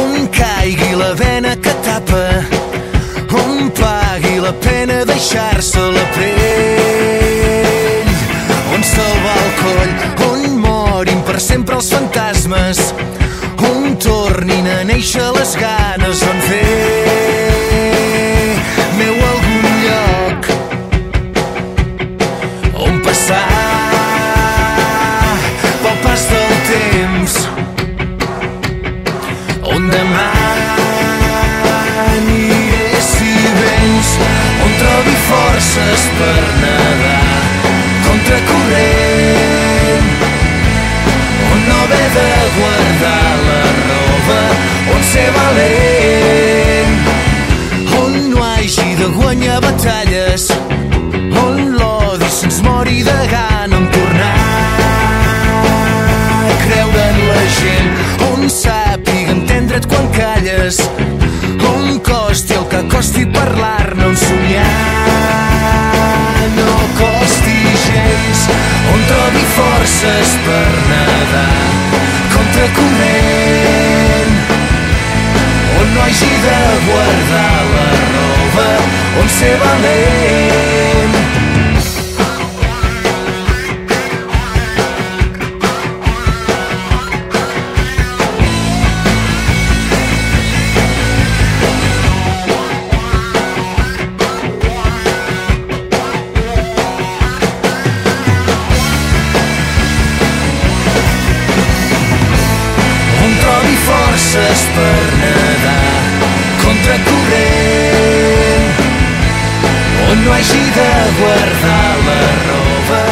on caigui la vena que tapa, on pagui la pena deixar-se la pell, on se'l va el coll, on morin per sempre els fantasmes, on tornin a néixer les ganes, on fer meu algun lloc on passar pel pas del temps, on demà aniré si vens, on trobi forces per nedar contracorrent, on no haver de guardar la roba, on ser valent, on no hagi de guanyar batalles, on l'odi se'ns mori de gana en tornar a creure en la gent, on sàpiga entendre't quan calles, on costi el que costi parlar-ne, on somiar no costi gens, on trobi forces per nedar contracorrent, on no hagi de guardar la roba, on ser valent. Forces per nedar contracorrent, on no hagi de guardar la roba,